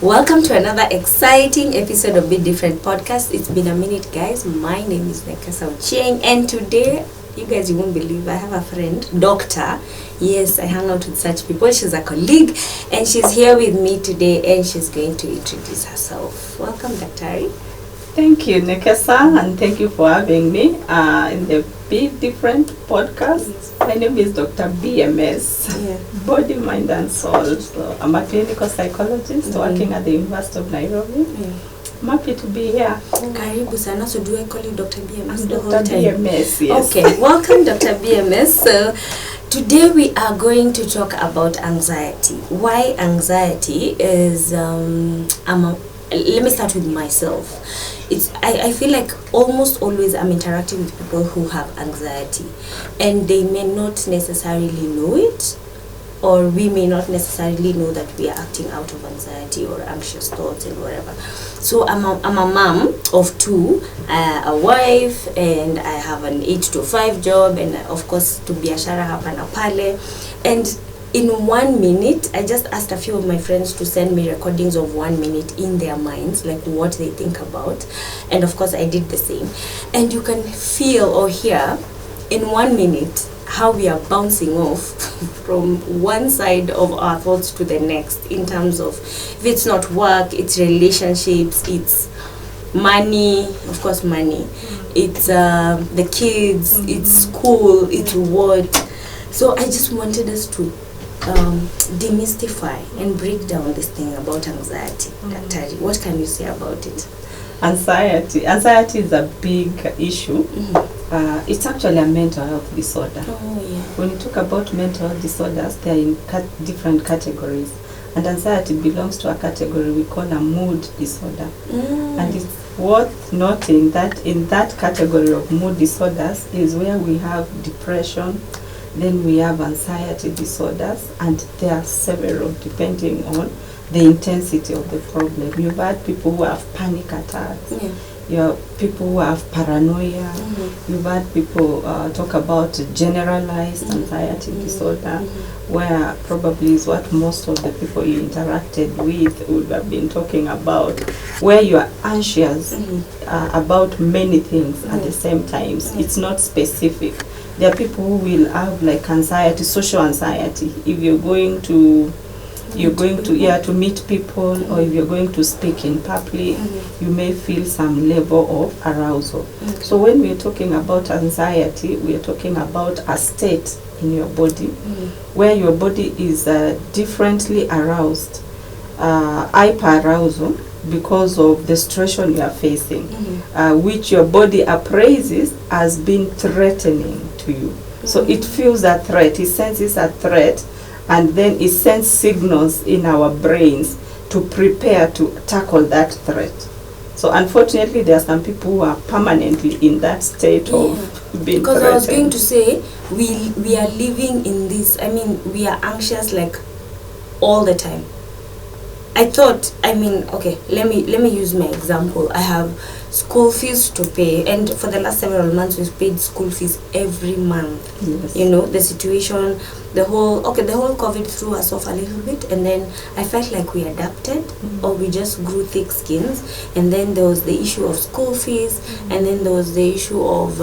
Welcome to another exciting episode of Be Different Podcast. It's been a minute, guys. My name is Nekesa and today, you guys, you won't believe, I have a friend, Doctor. Yes, I hang out with such people. She's a colleague and she's here with me today and she's going to introduce herself. Welcome, Dr. Thank you, Nekesa, and thank you for having me in the Be Different Podcast. My name is Dr. BMS, Body, Mind and Soul. So I'm a clinical psychologist working at the University of Nairobi. I'm happy to be here. Karibu sana. So do I call you Dr. BMS the whole Dr. time? BMS, yes. Okay, welcome Dr. BMS. So today we are going to talk about anxiety. Why anxiety is, let me start with myself. I feel like almost always I'm interacting with people who have anxiety and they may not necessarily know it, or we may not necessarily know that we are acting out of anxiety or anxious thoughts and whatever. So I'm a mom of two, a wife, and I have an 8 to 5 job, and of course to biashara hapa na pale. And in 1 minute, I just asked a few of my friends to send me recordings of 1 minute in their minds, like what they think about. And of course, I did the same. And you can feel or hear in 1 minute how we are bouncing off from one side of our thoughts to the next in terms of, if it's not work, it's relationships, it's money, of course money, it's the kids, it's school, it's what. So I just wanted us to demystify and break down this thing about anxiety. Daktari, what can you say about it? Anxiety is a big issue. It's actually a mental health disorder. When you talk about mental health disorders, they are in different categories, and anxiety belongs to a category we call a mood disorder. And it's worth noting that in that category of mood disorders is where we have depression, then we have anxiety disorders, and there are several depending on the intensity of the problem. You've had people who have panic attacks. You have people who have paranoia. You've had people talk about generalized anxiety disorder, where probably is what most of the people you interacted with would have been talking about, where you are anxious about many things at the same time. It's not specific. There are people who will have like anxiety, social anxiety. If you're going to meet people, or if you're going to speak in public, you may feel some level of arousal. So when we're talking about anxiety, we're talking about a state in your body where your body is differently aroused, hyperarousal, because of the situation you are facing, which your body appraises as being threatening to you. So it feels a threat, it senses a threat, and then it sends signals in our brains to prepare to tackle that threat. So unfortunately, there are some people who are permanently in that state of being because threatened. I was going to say, we are living in this, we are anxious like all the time. Okay, let me use my example. I have school fees to pay, and for the last several months we've paid school fees every month. You know, the situation, the whole COVID threw us off a little bit, and then I felt like we adapted, or we just grew thick skins. And then there was the issue of school fees, and then there was the issue of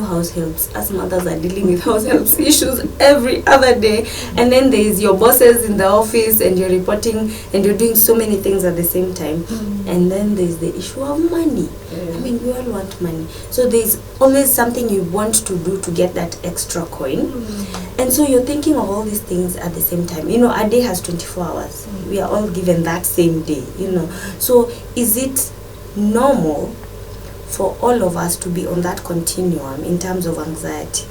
house helps. Us mothers are dealing with house helps issues every other day, and then there is your bosses in the office, and you're reporting, and you're doing so many things at the same time. And then there's the issue of money. We all want money, so there's always something you want to do to get that extra coin. And so you're thinking of all these things at the same time. A day has 24 hours. We are all given that same day. So is it normal for all of us to be on that continuum in terms of anxiety?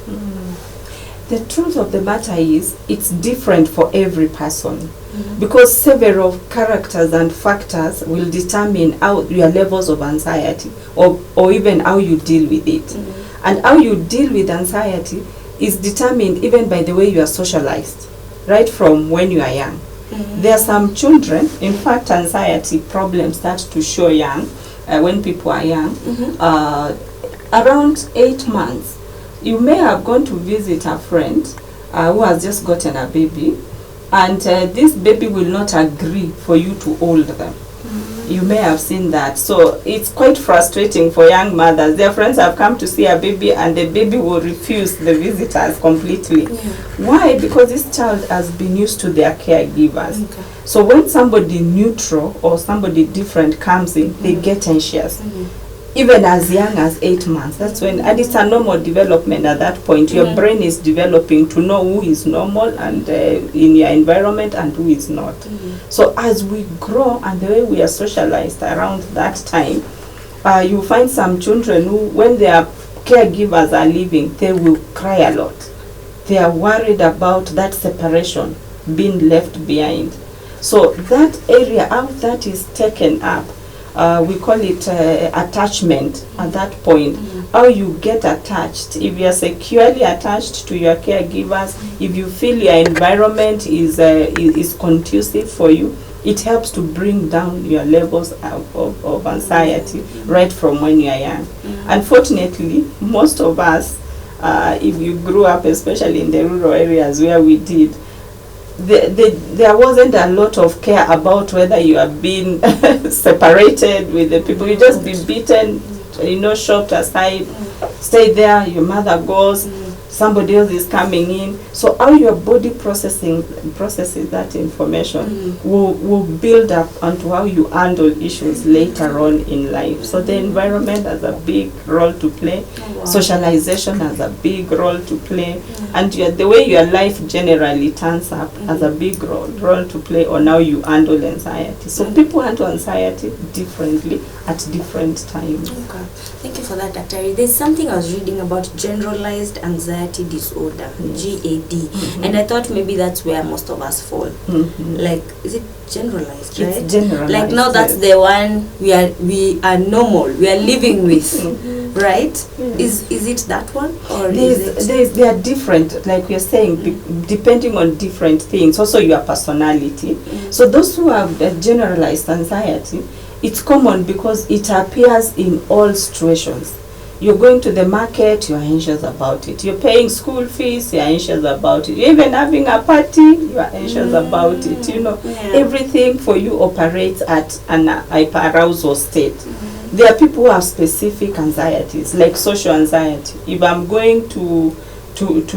The truth of the matter is, it's different for every person, because several characters and factors will determine how your levels of anxiety, or even how you deal with it. And how you deal with anxiety is determined even by the way you are socialized, right from when you are young. There are some children, in fact, anxiety problems start to show young, when people are young, around 8 months. You may have gone to visit a friend who has just gotten a baby, and this baby will not agree for you to hold them. You may have seen that. So it's quite frustrating for young mothers. Their friends have come to see a baby and the baby will refuse the visitors completely. Why? Because this child has been used to their caregivers. So when somebody neutral or somebody different comes in, they get anxious. Even as young as 8 months. That's when, and it's a normal development at that point. Your brain is developing to know who is normal and in your environment and who is not. So as we grow and the way we are socialized around that time, you find some children who, when their caregivers are leaving, they will cry a lot. They are worried about that separation, being left behind. So that area, how that is taken up, we call it attachment at that point. How you get attached. If you are securely attached to your caregivers, if you feel your environment is conducive for you, it helps to bring down your levels of anxiety right from when you are young. Unfortunately, most of us, if you grew up, especially in the rural areas where we did, there wasn't a lot of care about whether you are being separated with the people. You just be beaten, shoved aside, stay there, your mother goes, somebody else is coming in. So how your body processes that information will build up onto how you handle issues later on in life. So the environment has a big role to play. Socialization has a big role to play. And the way your life generally turns up has a big role to play on how you handle anxiety. So people handle anxiety differently at different times. Okay. Thank you for that, Dr. There's something I was reading about generalized anxiety disorder, GAD, and I thought maybe that's where most of us fall. Like, is it generalized, right? It's generalized. Like now that's the one we are normal, we are living with, right? Is it that one, or they are different, like we are saying, depending on different things. Also your personality. So those who have generalized anxiety, it's common because it appears in all situations. You're going to the market, you're anxious about it. You're paying school fees, you're anxious about it. You're even having a party, you're anxious about it. Everything for you operates at an hyperarousal state. There are people who have specific anxieties, like social anxiety. If I'm going to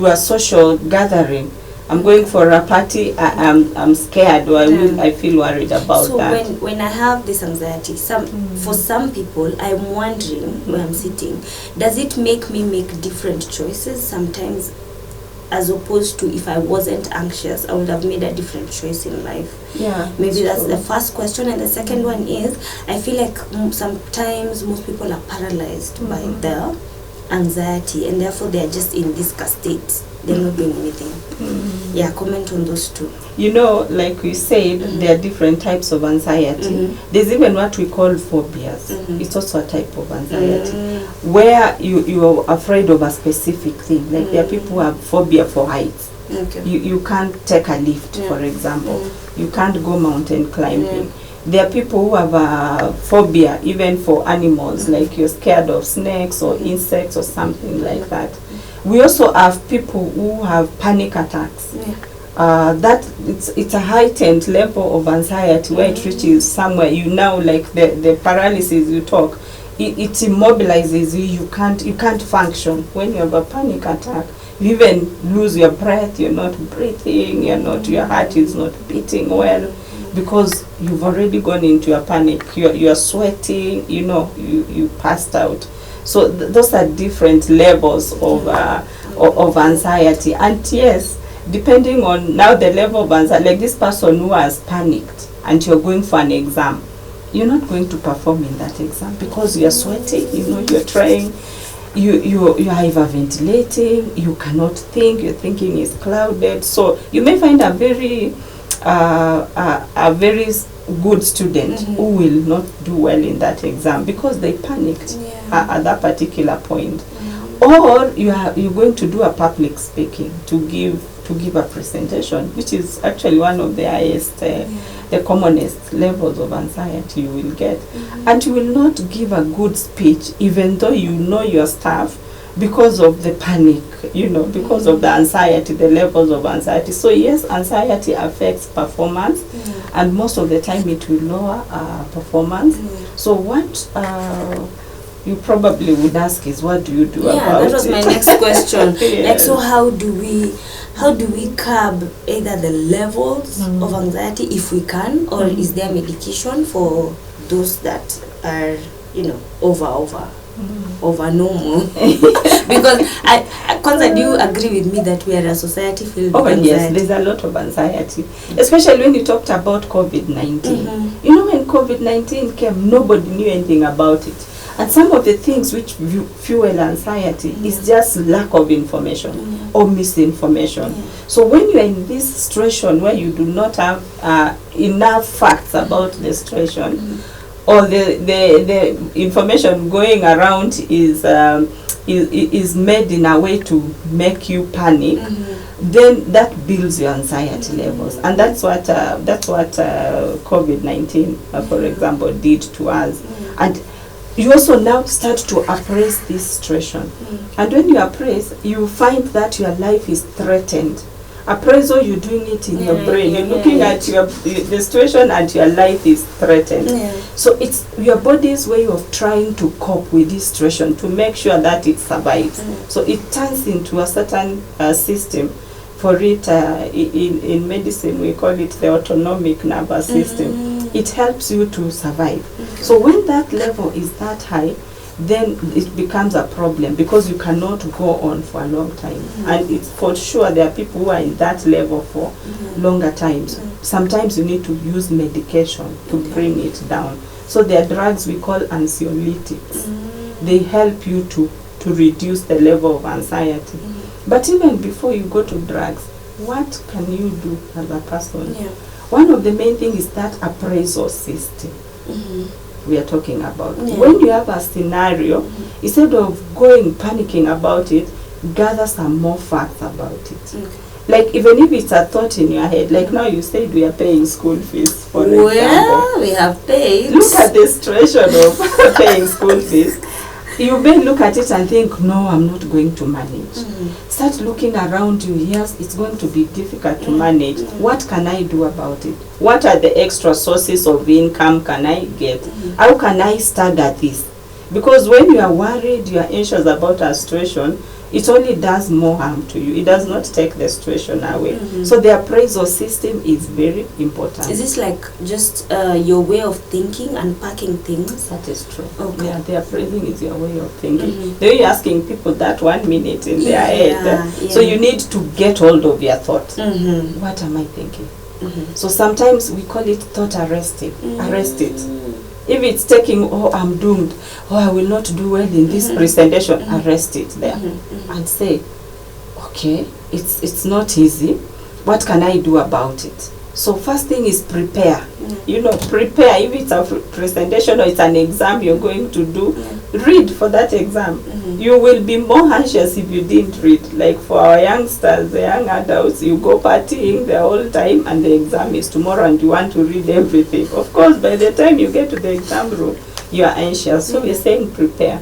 a social gathering, I'm going for a party, I'm scared, or I feel worried about that. So when I have this anxiety, for some people, I'm wondering where I'm sitting, does it make me make different choices sometimes, as opposed to if I wasn't anxious, I would have made a different choice in life? Yeah. Maybe that's the first question. And the second one is, I feel like sometimes most people are paralyzed by the anxiety, and therefore they are just in this state. They're not doing anything. Yeah, comment on those two. Like we said, there are different types of anxiety. There's even what we call phobias. It's also a type of anxiety where you are afraid of a specific thing. Like there are people who have phobia for heights. You can't take a lift, for example. You can't go mountain climbing. There are people who have a phobia even for animals, like you're scared of snakes or insects or something like that. We also have people who have panic attacks. That it's a heightened level of anxiety where it reaches somewhere like the paralysis you talk. It immobilizes you. You can't function when you have a panic attack. You even lose your breath. You're not breathing. Your heart is not beating well, because you've already gone into a panic. You're sweating. You passed out. So those are different levels of anxiety. And yes, depending on now the level of anxiety, like this person who has panicked and you're going for an exam, you're not going to perform in that exam because you're sweating, you're trying, you're hyperventilating, you cannot think, your thinking is clouded. So you may find a very good student who will not do well in that exam because they panicked at that particular point. Or you're going to do a public speaking to give a presentation, which is actually one of the highest, the commonest levels of anxiety you will get. And you will not give a good speech, even though you know your stuff, because of the panic, because of the anxiety, the levels of anxiety. So yes, anxiety affects performance, and most of the time it will lower performance. So what you probably would ask is, what do you do about it? Yeah, that was my next question. Yes. Like, so how do we curb either the levels of anxiety, if we can, or is there medication for those that are, over normal? Because do you agree with me that we are a society filled with anxiety? Yes, there's a lot of anxiety, especially when you talked about COVID-19. When COVID-19 came, nobody knew anything about it. And some of the things which fuel anxiety is just lack of information or misinformation. So when you're in this situation where you do not have enough facts about the situation, or the information going around is made in a way to make you panic, then that builds your anxiety levels, and that's what COVID-19, for example, did to us. And you also now start to appraise this situation, and when you appraise, you find that your life is threatened. Appraisal, you're doing it in your brain. You're looking at the situation, and your life is threatened. So it's your body's way of trying to cope with this situation to make sure that it survives. So it turns into a certain system. For it, in medicine, we call it the autonomic nervous system. It helps you to survive. So when that level is that high, then it becomes a problem, because you cannot go on for a long time. And it's for sure there are people who are in that level for longer times. Sometimes you need to use medication to bring it down. So there are drugs we call anxiolytics. They help you to reduce the level of anxiety. But even before you go to drugs, what can you do as a person? One of the main things is that appraisal system we are talking about. When you have a scenario, instead of going panicking about it, gather some more facts about it. Like, even if it's a thought in your head, like now you said we are paying school fees, for example. We have paid. Look at the situation of paying school fees. You may look at it and think, no, I'm not going to manage. Start looking around you. Yes, it's going to be difficult to manage. What can I do about it? What are the extra sources of income can I get? How can I stagger this? Because when you are worried, you are anxious about a situation, it only does more harm to you. It does not take the situation away. So the appraisal system is very important. Is this like just your way of thinking and packing things? That is true. Okay. Yeah, the appraising is your way of thinking. Then you're asking people that 1 minute in their head. So you need to get hold of your thoughts. What am I thinking? So sometimes we call it thought arresting. Arrest it. If it's taking, I'm doomed, I will not do well in this presentation, arrest it there and say, okay, it's not easy. What can I do about it? So first thing is prepare. Prepare. If it's a presentation or it's an exam you're going to do, read for that exam. You will be more anxious if you didn't read. Like for our youngsters, the young adults, you go partying the whole time and the exam is tomorrow and you want to read everything. Of course, by the time you get to the exam room, you are anxious. So we're saying prepare.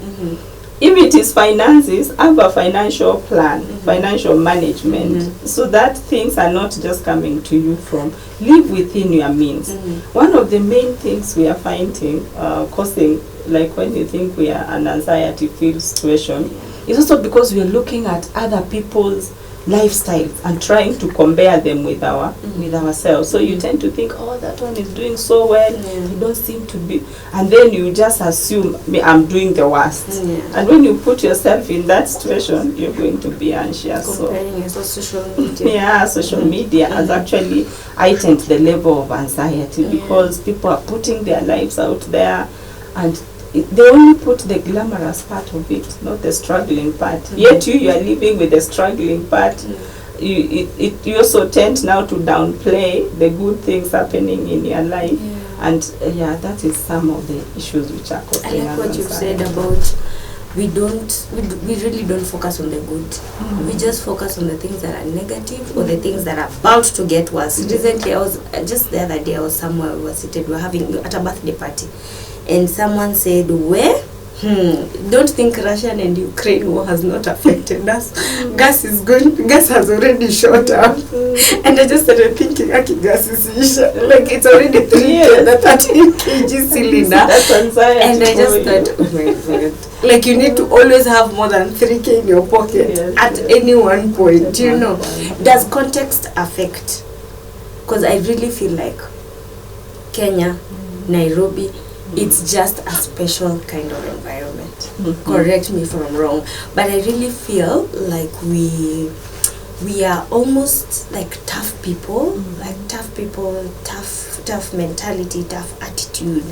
If it is finances, have a financial plan, financial management, so that things are not just coming to you from, live within your means. One of the main things we are finding causing, like when you think we are an anxiety-filled situation, is also because we are looking at other people's lifestyles and trying to compare them with ourselves. So you tend to think, that one is doing so well, you don't seem to be, and then you just assume I'm doing the worst. And when you put yourself in that situation, you're going to be anxious. Comparing yourself to social media. Social media has actually heightened the level of anxiety because people are putting their lives out there, and they only put the glamorous part of it, not the struggling part. Yet you are living with the struggling part. You also tend now to downplay the good things happening in your life. And that is some of the issues which are causing I like what you've said about we really don't focus on the good. We just focus on the things that are negative or the things that are about to get worse. Recently, just the other day, I was somewhere, we were seated, we were having at a birthday party, and someone said, where Don't think Russian and Ukraine war has not affected us. Gas has already shot up. And I just started thinking, gas is like it's already 13 kg cylinder. That's anxiety. And I just thought, oh my God. Like you need to always have more than 3K in your pocket at any one point, you know. Does context affect? Because I really feel like Kenya, Nairobi, it's just a special kind of environment. Correct me if I'm wrong, but I really feel like we are almost like tough people, tough mentality, tough attitude.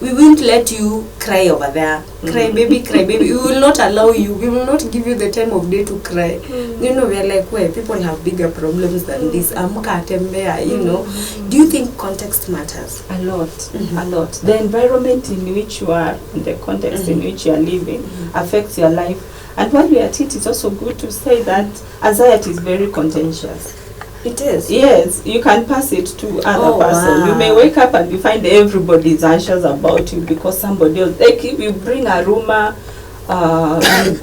We won't let you cry over there. Cry baby. We will not allow you. We will not give you the time of day to cry. You know, we're like, well, people have bigger problems than this. Amka tembea, you know. Do you think context matters? A lot. The environment in which you are, the context in which you are living affects your life. And while we are at it, it's also good to say that anxiety is very contagious. It is? Yes, you can pass it to other person. Wow. You may wake up and you find everybody is anxious about you because somebody else, like if you bring a rumor,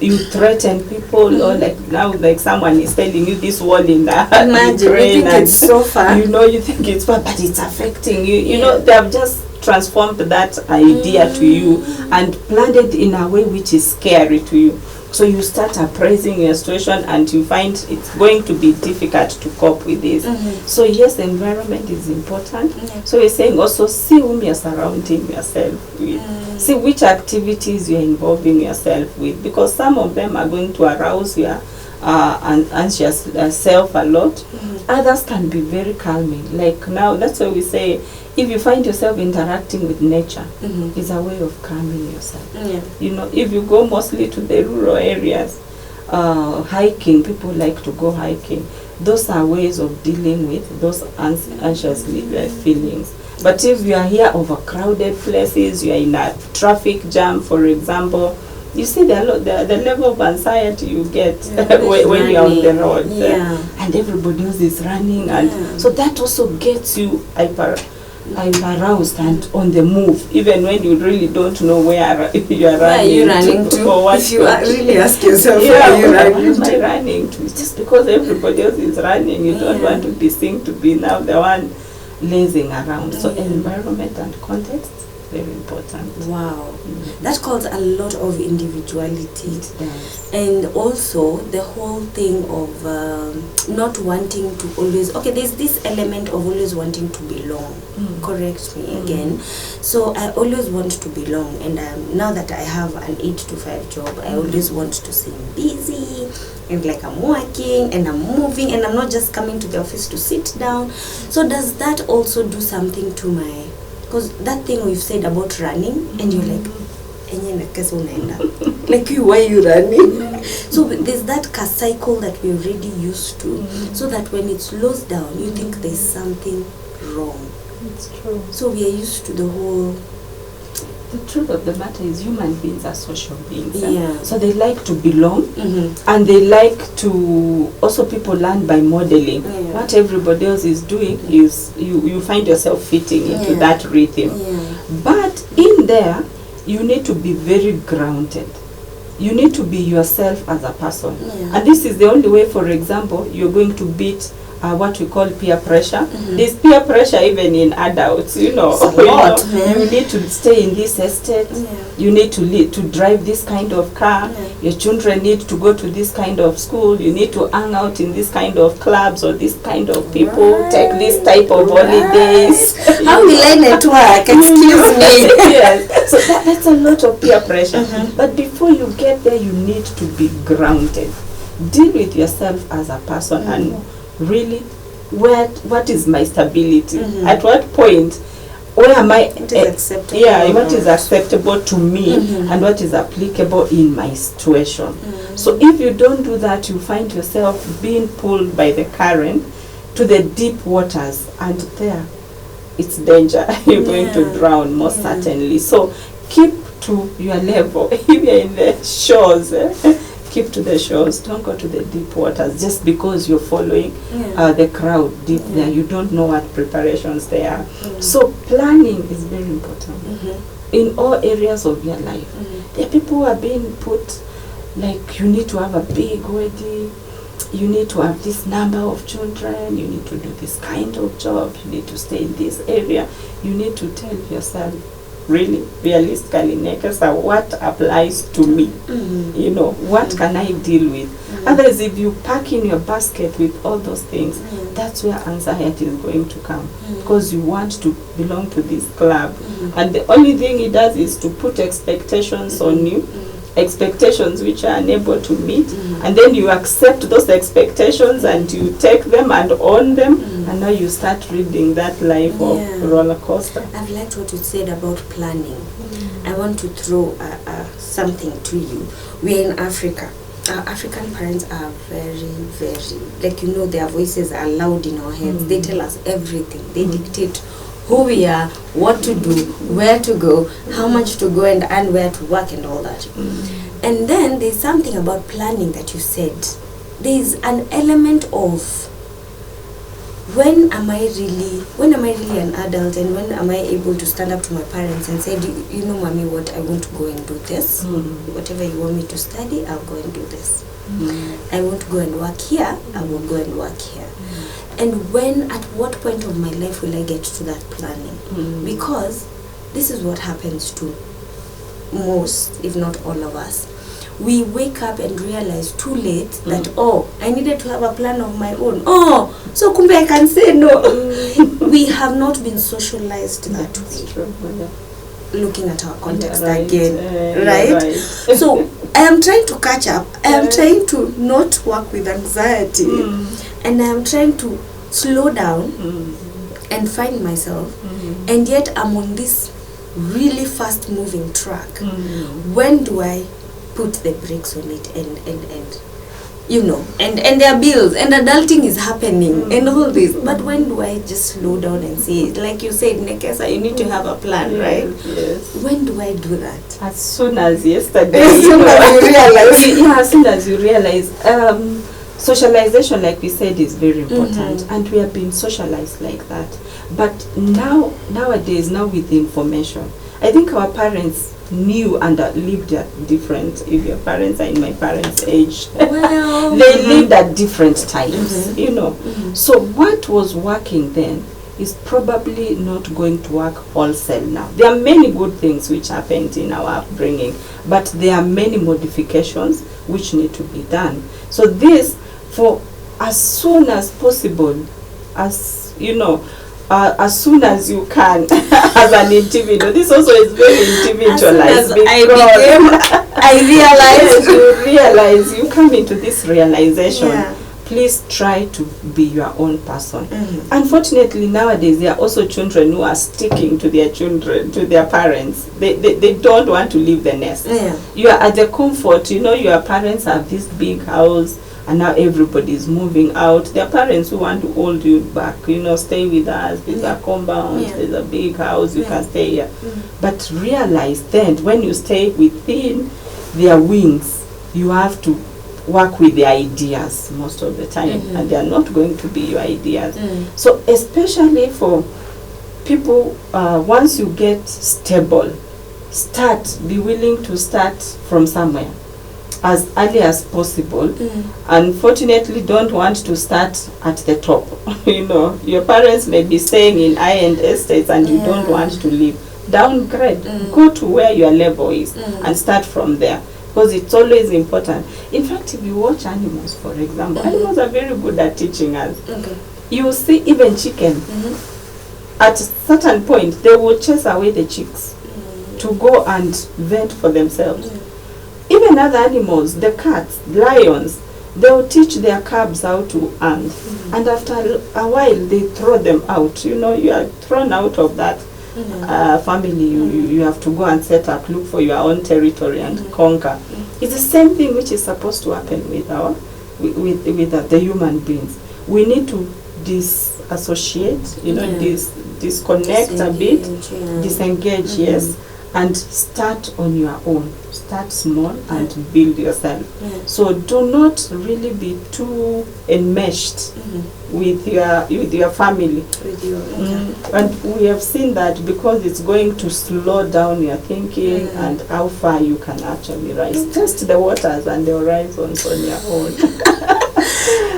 you threaten people, or like now, like someone is telling you this wall in the imagine, Ukraine, you think it's so far. You know, you think it's far, but it's affecting you. You know, they have just transformed that idea to you and planned it in a way which is scary to you. So you start appraising your situation and you find it's going to be difficult to cope with this. So yes, the environment is important. So you're saying also see whom you're surrounding yourself with. See which activities you're involving yourself with, because some of them are going to arouse your anxious self a lot. Others can be very calming. Like now, that's why we say if you find yourself interacting with nature, it's a way of calming yourself. You know, if you go mostly to the rural areas, hiking, people like to go hiking. Those are ways of dealing with those anxious feelings. But if you are here overcrowded places, you are in a traffic jam, for example, you see the level of anxiety you get when you're on the road, and everybody else is running, and so that also gets you aroused and on the move, even when you really don't know where you are running to. Or what if you really ask yourself, where am I running to? It's just because everybody else is running, you don't want to be seen to be now the one lazing around. So environment and context, very important. Wow. That calls a lot of individuality. It does. And also the whole thing of not wanting to always, there's this element of always wanting to belong. Correct me again. So I always want to belong, and now that I have an 8 to 5 job, I always want to seem busy and like I'm working and I'm moving and I'm not just coming to the office to sit down. So does that also do something to my, because that thing we've said about running, and you're like, like you, why are you running? So there's that cycle that we're already used to, so that when it slows down, you think there's something wrong. It's true. So we are used to the whole. The truth of the matter is human beings are social beings. Yeah. So they like to belong, and they like to, also people learn by modeling. What everybody else is doing is you find yourself fitting into that rhythm. But in there, you need to be very grounded. You need to be yourself as a person. And this is the only way, for example, you're going to beat what we call peer pressure. There's peer pressure even in adults, you know. You need to stay in this estate. You need to drive this kind of car. Your children need to go to this kind of school. You need to hang out in this kind of clubs or this kind of people. Take this type of holidays. How will I network? Excuse me. Yes. So that's a lot of peer pressure. But before you get there, you need to be grounded. Deal with yourself as a person and really, what is my stability? At what point, where am I? It is acceptable. What is acceptable to me and what is applicable in my situation. So if you don't do that, you find yourself being pulled by the current to the deep waters, and there, it's danger. You're going to drown, most certainly. So keep to your level. If you're in the shores, keep to the shores, don't go to the deep waters just because you're following the crowd deep there. You don't know what preparations they are. So planning is very important in all areas of your life. There are people who are being put, like, you need to have a big wedding, you need to have this number of children, you need to do this kind of job, you need to stay in this area. You need to tell yourself, really, realistically, Nekesa, what applies to me? You know, what can I deal with? Otherwise, if you pack in your basket with all those things, that's where anxiety is going to come, because you want to belong to this club. And the only thing it does is to put expectations on you, expectations which are unable to meet, and then you accept those expectations and you take them and own them, and now you start reading that life of roller coaster. I've liked what you said about planning. I want to throw something to you. We are in Africa. Our African parents are very, very, like, you know, their voices are loud in our heads. They tell us everything. They dictate who we are, what to do, where to go, how much to go and where to work and all that. And then there's something about planning that you said. There's an element of when am I really an adult, and when am I able to stand up to my parents and say, you know, mommy, what, I want to go and do this. Whatever you want me to study, I'll go and do this. I want to go and work here, I will go and work here. And at what point of my life will I get to that planning? Because this is what happens to most, if not all of us. We wake up and realize too late that, I needed to have a plan of my own. So kumbe I can say no. We have not been socialized that way. Looking at our context again, right? So I am trying to catch up. I am trying to not work with anxiety, and I am trying to slow down and find myself, and yet I'm on this really fast moving track. When do I put the brakes on it and you know, and there are bills and adulting is happening and all this, but when do I just slow down and say, like you said, Nekesa, you need to have a plan, right? Yes. When do I do that? As soon as yesterday. As soon as you realize. As soon as you realize. Socialization, like we said, is very important, and we have been socialized like that. But nowadays, with information, I think our parents knew and lived at different, if your parents are in my parents' age, well, they lived at different times, you know. So what was working then is probably not going to work wholesale now. There are many good things which happened in our upbringing, but there are many modifications which need to be done. So this, for as soon as possible, as you know, as soon as you can, as an individual. This also is very individualized. I realize you come into this realization. Please try to be your own person. Unfortunately, nowadays there are also children who are sticking to their children, to their parents. They don't want to leave the nest. You are at the comfort. You know, your parents have this big house, and now everybody is moving out. There are parents who want to hold you back, you know, stay with us, there's a compound, there's a big house, you can stay here. But realize then, when you stay within their wings, you have to work with their ideas most of the time, and they are not going to be your ideas. So especially for people, once you get stable, be willing to start from somewhere as early as possible. Unfortunately, don't want to start at the top. You know, your parents may be staying in high-end estates and you don't want to leave. Downgrade, go to where your level is and start from there, because it's always important. In fact, if you watch animals, for example, animals are very good at teaching us. You see, even chicken, at a certain point, they will chase away the chicks to go and vent for themselves. Even other animals, the cats, lions, they will teach their cubs how to hunt. And after a while, they throw them out. You know, you are thrown out of that family. You have to go and set up, look for your own territory and conquer. It's the same thing which is supposed to happen with the human beings. We need to disassociate, you know, disconnect a bit, disengage, yes, and start on your own. Start small and build yourself. So do not really be too enmeshed with your family. And we have seen that because it's going to slow down your thinking and how far you can actually rise. Test the waters and the horizons on your own.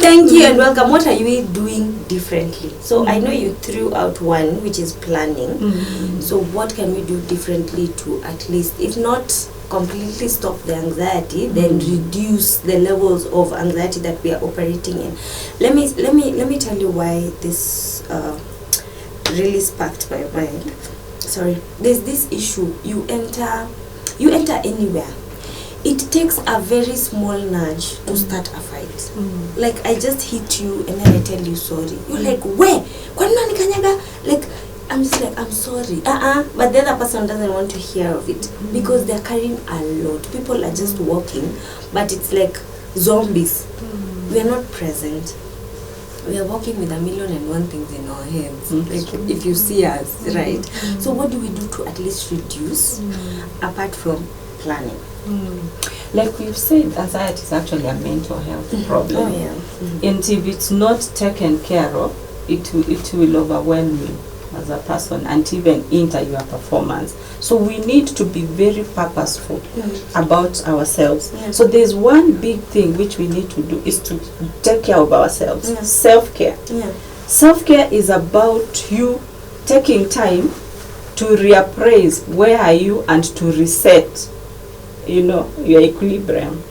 Thank you and welcome. What are you doing differently? So I know you threw out one, which is planning. So what can we do differently to at least, if not completely stop the anxiety, then reduce the levels of anxiety that we are operating in? Let me tell you why this really sparked my mind. Sorry, there's this issue. You enter anywhere. It takes a very small nudge to start a fight. Like, I just hit you and then I tell you sorry. You're like, where? Like, I'm just like, I'm sorry. But the other person doesn't want to hear of it because they're carrying a lot. People are just walking, but it's like zombies. We are not present. We are walking with 1,000,001 things in our heads. Like, if you see us, right? So what do we do to at least reduce, apart from planning? Like we've said, anxiety is actually a mental health problem. And if it's not taken care of, it will overwhelm you as a person and even hinder your performance. So we need to be very purposeful about ourselves. So there's one big thing which we need to do is to take care of ourselves. Self-care. Self-care is about you taking time to reappraise where are you and to reset your equilibrium.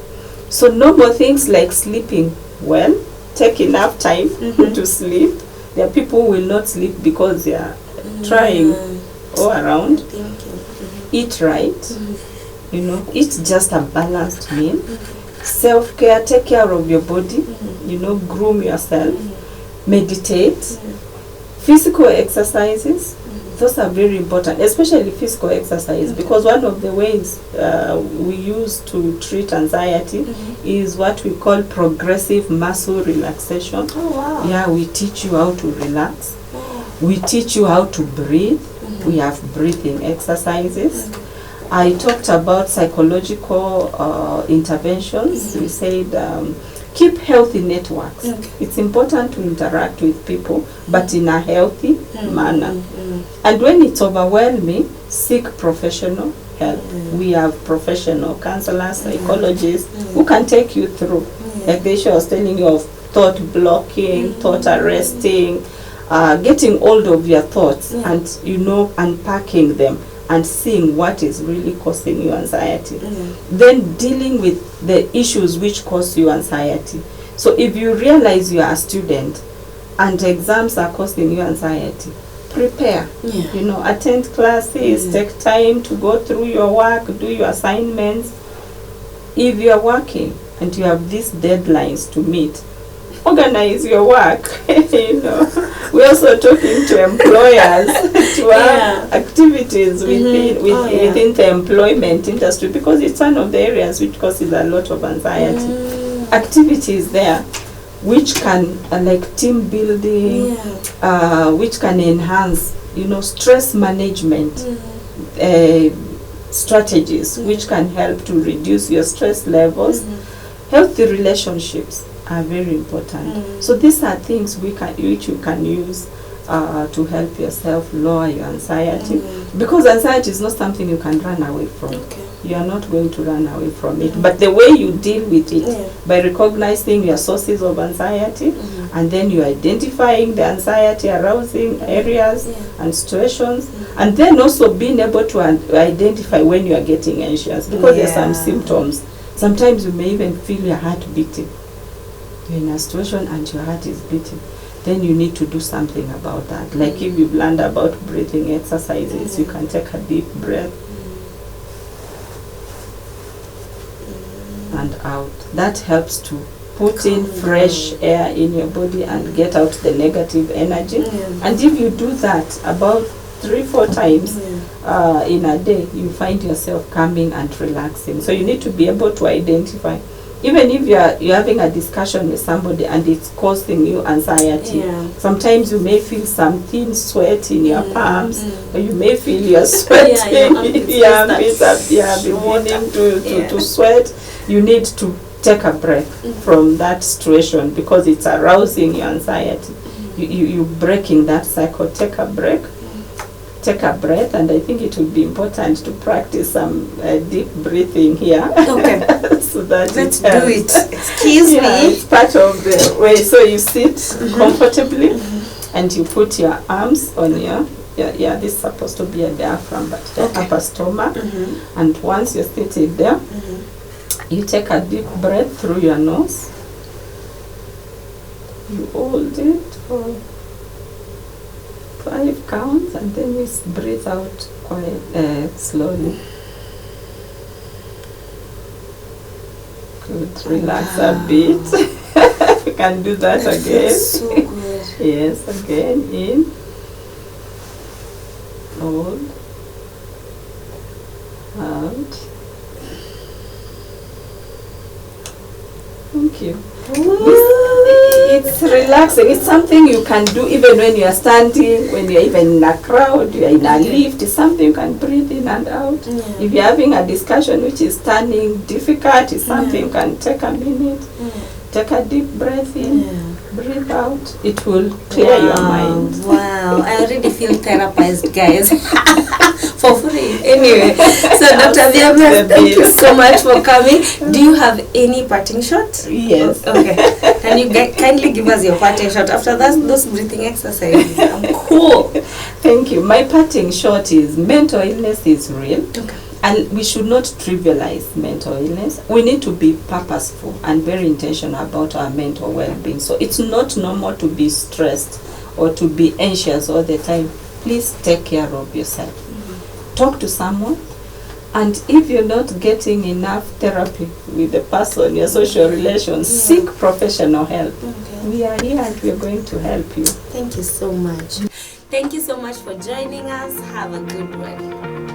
So normal things like sleeping well, take enough time to sleep. There are people who will not sleep because they are trying all around. Eat right, eat just a balanced meal. Self-care, take care of your body, groom yourself, meditate. Physical exercises, those are very important, especially physical exercise, because one of the ways we use to treat anxiety is what we call progressive muscle relaxation. Yeah, we teach you how to relax. We teach you how to breathe. We have breathing exercises. I talked about psychological interventions. We said keep healthy networks. It's important to interact with people, but in a healthy manner. And when it's overwhelming, seek professional help. We have professional counselors, psychologists who can take you through. Like the issue I was telling you of thought blocking, thought arresting, getting hold of your thoughts and, unpacking them and seeing what is really causing you anxiety. Then dealing with the issues which cause you anxiety. So if you realize you are a student and exams are causing you anxiety, prepare. Attend classes, take time to go through your work, do your assignments. If you are working and you have these deadlines to meet, organize your work. We're also talking to employers to have activities within the employment industry, because it's one of the areas which causes a lot of anxiety. Activities there which can like team building, which can enhance stress management strategies, which can help to reduce your stress levels. Healthy relationships are very important. So these are things which you can use to help yourself lower your anxiety, because anxiety is not something you can run away from. You are not going to run away from it, but the way you deal with it, by recognizing your sources of anxiety, and then you identifying the anxiety arousing areas and situations, and then also being able to identify when you are getting anxious, because there are some symptoms. Sometimes you may even feel your heart beating. You're in a situation and your heart is beating. Then you need to do something about that. Like if you've learned about breathing exercises, you can take a deep breath and out. That helps to put in fresh air in your body and get out the negative energy. And if you do that about 3-4 times in a day, you find yourself calming and relaxing. So you need to be able to identify even if you're having a discussion with somebody and it's causing you anxiety, sometimes you may feel something sweat in your palms, or you may feel you're sweating, beginning to sweat. You need to take a break from that situation because it's arousing your anxiety. You're breaking that cycle. Take a break. Take a breath, and I think it would be important to practice some deep breathing here. Okay. So that let's do it. Excuse me. It's part of the way. So you sit comfortably, and you put your arms on your this is supposed to be a diaphragm, but the upper stomach. And once you're seated there, you take a deep breath through your nose. You hold it for 5 counts, and then you breathe out quite slowly. Good. Relax a bit. You can do that again. So good. Yes, again. In. Hold. Out. Thank you. It's relaxing. It's something you can do even when you are standing, when you're even in a crowd, you're in a lift. It's something you can breathe in and out. If you're having a discussion which is turning difficult, it's something you can take a minute. Take a deep breath in, breathe out. It will clear your mind. Wow, I already feel therapized, guys. For free. Anyway, so Dr. BMS, thank you so much for coming. Do you have any parting shot? Yes. Okay. Can you kindly give us your parting shot after those breathing exercises? I'm cool. Thank you. My parting shot is mental illness is real. Okay. And we should not trivialize mental illness. We need to be purposeful and very intentional about our mental well-being. So it's not normal to be stressed or to be anxious all the time. Please take care of yourself. Talk to someone, and if you're not getting enough therapy with the person, your social relations, seek professional help. We are here and we're going to help you. Thank you so much. Thank you so much for joining us. Have a good one.